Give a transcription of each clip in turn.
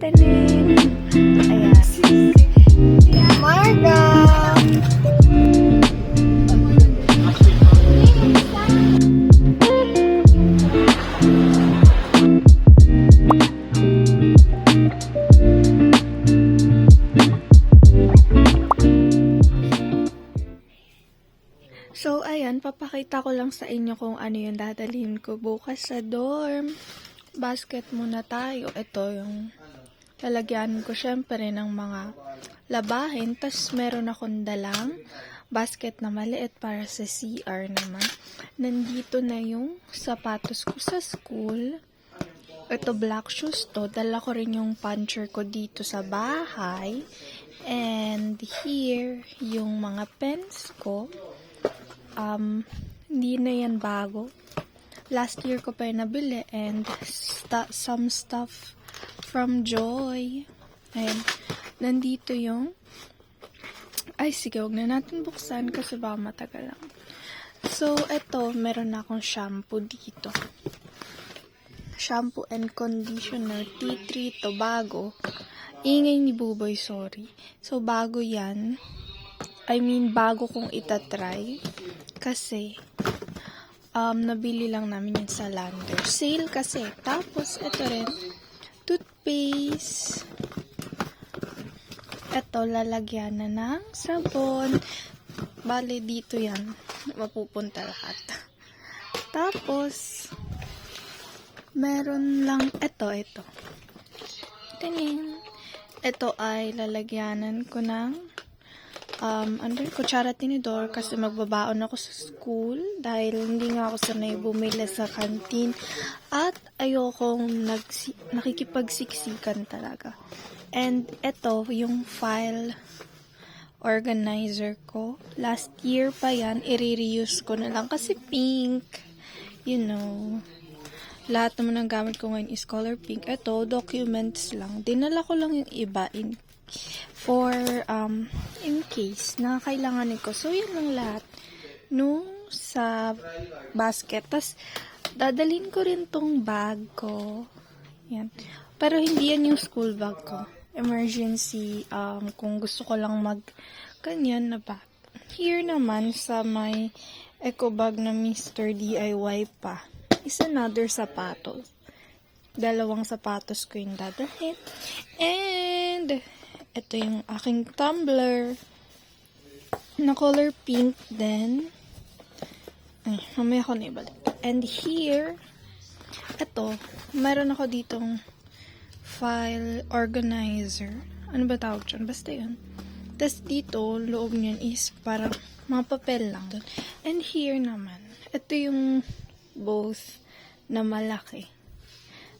Tanin! Ayan. Marga! So, ayan, papakita ko lang sa inyo kung ano yung dadalhin ko bukas sa dorm. Basket muna tayo. Ito yung lalagyan ko syempre ng mga labahin. Tapos meron akong dalang basket na maliit para sa CR naman. Nandito na yung sapatos ko sa school. Ito black shoes to. Dala ko rin yung puncher ko dito sa bahay. And here, yung mga pens ko. Hindi na yan bago. Last year ko pa yung nabili and some stuff from Joy. Ayan. Nandito yung ay sige, huwag na natin buksan kasi baka matagal lang. So, eto, meron na akong shampoo dito. Shampoo and conditioner tea tree to bago. Ingay ni Buboy, sorry. So, bago yan. I mean, bago kong itatry. Kasi, nabili lang namin yun sa Lander. Sale kasi. Tapos, ito rin, toothpaste. Ito, lalagyan na ng sabon. Bale, dito yan. Mapupunta lahat. Tapos, meron lang, ito. Tanin. Ito ay lalagyanan ko ng kutsara tinidor kasi magbabaon ako sa school dahil hindi nga ako sanay bumili sa canteen at ayokong nakikipagsiksikan talaga. And ito yung file organizer ko. Last year pa yan, i-reuse ko na lang kasi pink. You know, lahat naman ng gamit ko ngayon is color pink. Ito, documents lang. Dinala ko lang yung iba for in case na kailanganin ko. So, yun lang lahat nung sa basket. Tapos, dadalhin ko rin tong bag ko. Yan. Pero, hindi yan yung school bag ko. Emergency, kung gusto ko lang ganyan na bag. Here naman, sa may eco bag na Mr. DIY pa, is another sapatos. Dalawang sapatos ko yung dadalhin. And, ito yung aking tumbler na color pink din. Ay, mamaya ko na ibalik. And here, ito, meron ako ditong file organizer. Ano ba tawag dyan? Basta yun. Tapos dito, loob niyan is para mga papel lang dun. And here naman, ito yung both na malaki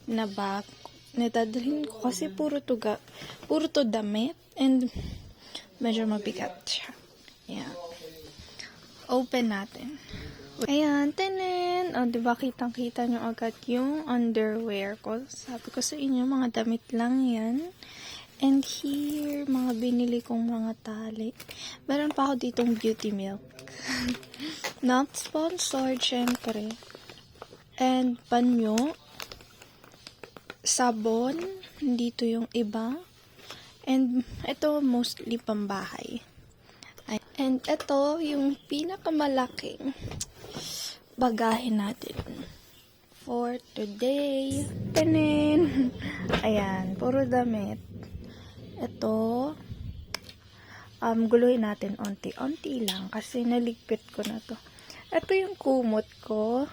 na bag. Nadadalhin ko kasi puro to damit and medyo mabigat siya. Ayan. Open natin. Ayan, tenen. O, diba kitang-kita nyo agad yung underwear ko. Sabi ko sa inyo, mga damit lang yan. And here, mga binili kong mga tali. Meron pa ako ditong beauty milk. Not sponsored, syempre. And panyo. Sabon, dito yung iba. And ito mostly pambahay. And ito yung pinakamalaking bagahin natin for today. Tanin! Ayan, puro damit. Ito, guluhin natin onti-onti lang kasi naligpit ko na to. Ito yung kumot ko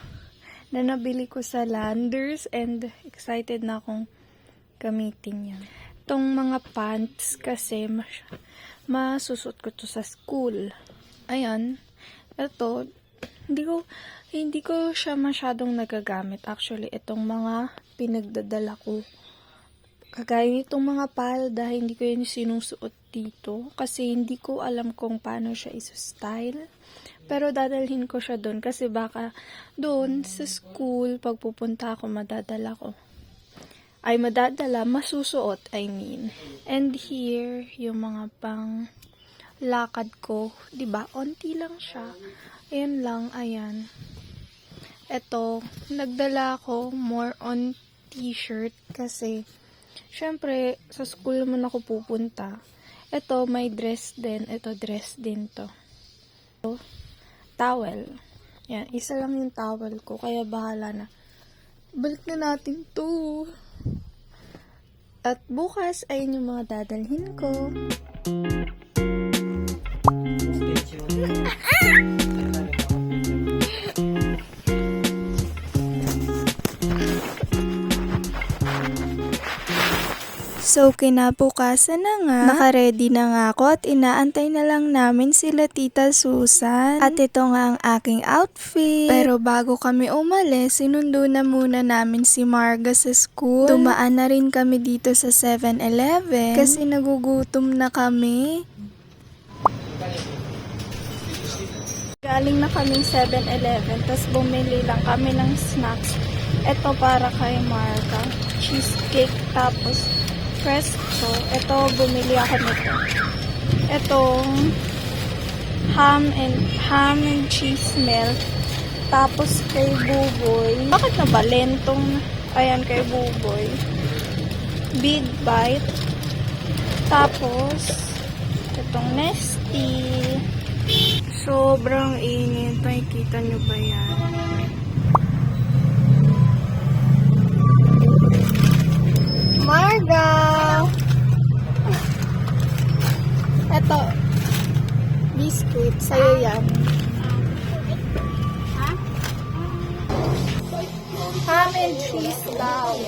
na nabili ko sa Landers and excited na akong gamitin yan. Itong mga pants kasi masusot ko to sa school. Ayan. Ito, hindi ko siya masyadong nagagamit. Actually, itong mga pinagdadala ko. Kagaya nitong mga palda, hindi ko yun sinusuot dito. Kasi hindi ko alam kung paano siya isa-style. Pero dadalhin ko siya doon kasi baka doon sa school, pag pupunta ako, masusuot, I mean. And here, yung mga pang lakad ko, 'di ba? Onti lang siya. Ayan lang, ayan. Ito, nagdala ako more on t-shirt kasi Syempre, sa school naman ako pupunta. Ito, may dress din. Ito, dress din to. Towel. Yan, isa lang yung towel ko, kaya bahala na. Balik na natin to. At bukas, ayun yung mga dadalhin ko. So, kinabukasan na nga, naka-ready na nga ako at inaantay na lang namin sila Tita Susan. At ito nga ang aking outfit. Pero bago kami umalis, sinundo na muna namin si Marga sa school. Dumaan na rin kami dito sa 7-Eleven kasi nagugutom na kami. Galing na kaming 7-Eleven, tapos bumili lang kami ng snacks. Ito para kay Marga, cheesecake, tapos Presto. Ito, bumili ako nito. Itong ham and cheese melt. Tapos kay Buboy. Bakit na ba? Lentong, ayan kay Buboy. Big Bite. Tapos, itong Nesty. Sobrang init. Nakikita nyo ba yan? Marga! Eto, biscuit. Sa'yo yan. Ham and cheese daw.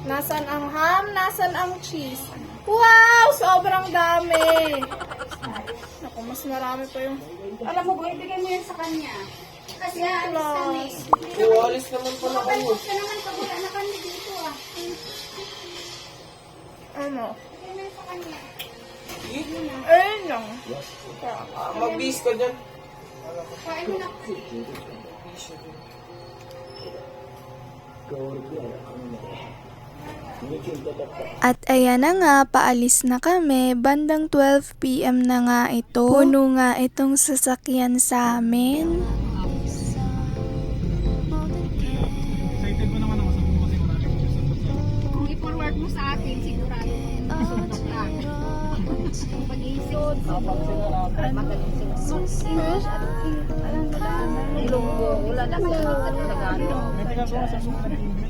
Nasaan ang ham? Nasaan ang cheese? Wow! Sobrang dami! Naku, mas marami pa yung... Alam mo ba, ibigay mo yan sa kanya. Kasi aalis kami. Alis naman pala kayo. Ka naman pag wala na kami dito ah. Ano? Ibigay mo yan sa kanya. Ayun lang. Mag-bis ka dyan. Kain mo na. At ayan na nga, paalis na kami. Bandang 12 PM na nga ito. Puno nga itong sasakyan sa amin. Kung i-forward mo sa atin, sigurado. Sundok lang. Pag-iisip. Magaling sila. Wala na kayo.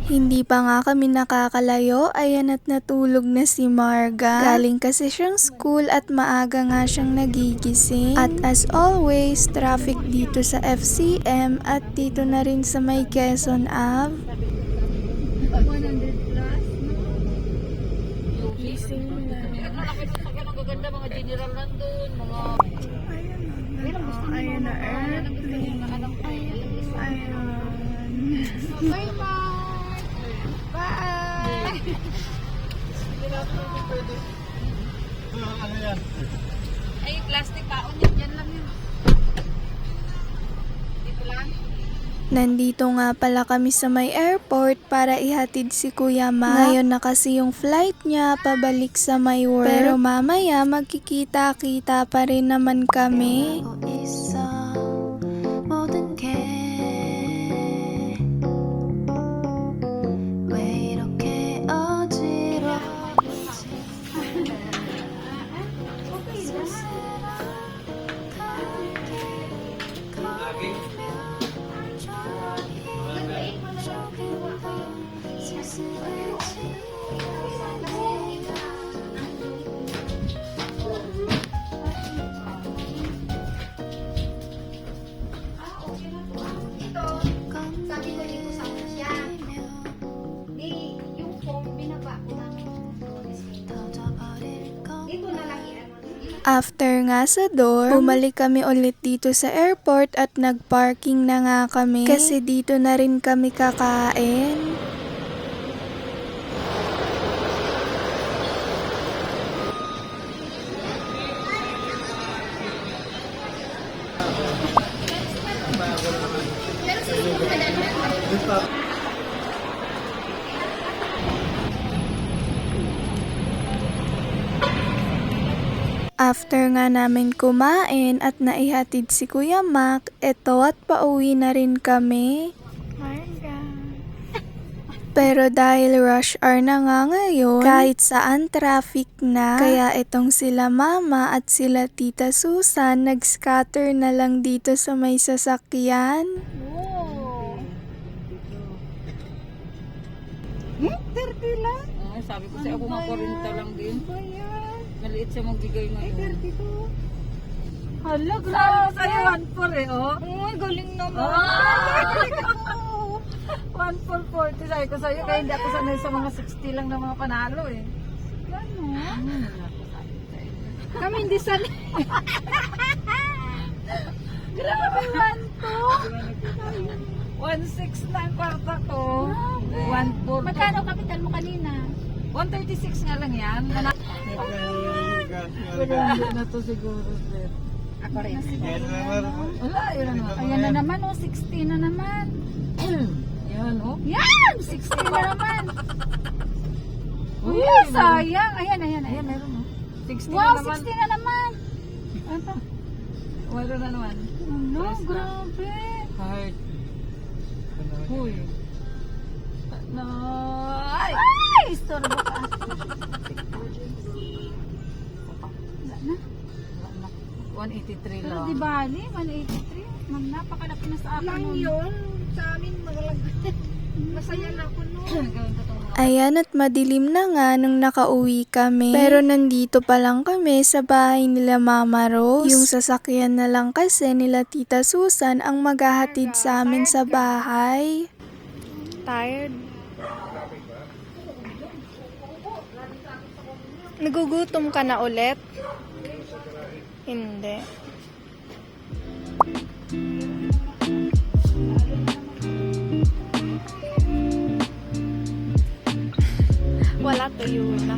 Hindi pa nga kami nakakalayo, ayan at natulog na si Marga. Galing kasi siyang school at maaga nga siyang nagigising. At as always, traffic dito sa FCM at dito na rin sa may Quezon Ave. 100 plus. Gising na. Magaganda mga general nandun, mga... Ayan na, airplane. Ayan. Bye bye! Bye! Ay, plastic baon yun. Yan lang yun. Dito lang. Nandito nga pala kami sa may airport para ihatid si Kuya Ma. Ngayon na kasi yung flight niya pabalik sa may work. Pero mamaya magkikita-kita pa rin naman kami. Sabi ko dito sa siya. Di, yung phone, binaba ko lang. Dito na lang yan. After nga sa dorm, bumalik kami ulit dito sa airport at nagparking na nga kami. Kasi dito na rin kami kakain. After nga namin kumain at naihatid si Kuya Mac, eto at pauwi na rin kami. Marga. Pero dahil rush hour na nga ngayon, kahit saan traffic na, kaya itong sila mama at sila tita Susan nag-scatter na lang dito sa may sasakyan. Oh. 30 lang? Oo, sabi ko sa'yo, ako mga 40 lang din. Bayan. Maliit siya magbigay ngayon. 32. Hala, grabe sa'yo. 1-4 eh, oh. Uy, galing naman. 1-4-40 sabi ko sa'yo, kaya hindi ako sanay sa mga 60 lang na mga panalo eh. Kami hindi sanay. Grabe, 1-2. 1-6 na ang kwarta ko. 1-4. Magkano kapital mo kanina? 136 nga lang yan. Pero hindi na to siguro, sir. Ako rin. Wala, yun na naman. Ayan na naman, oh, 60 na naman. Yan, oh. Yan! 60 na naman. Uy, sayang. Ayan. Ayan, meron, oh. 60 Wow, na naman. 60 na naman. Ano pa? Meron na naman. Ano, Press na. grabe. Heart. Uy. No. Ay! Ay, istorbo ka. Wala na. 183 Pero lang. di bali, 183. Ma'am, napakalaki na sa akin. Lang yun. Sa amin magalagat. Masaya na ako noon. Gawin ko itong mga Ayan at madilim na nga nung nakauwi kami. Pero nandito pa lang kami sa bahay nila Mama Rose. Yung sasakyan na lang kasi nila Tita Susan ang maghahatid sa amin sa bahay. Tired? Nagugutom ka na ulit? Hindi. Wala tuyo na.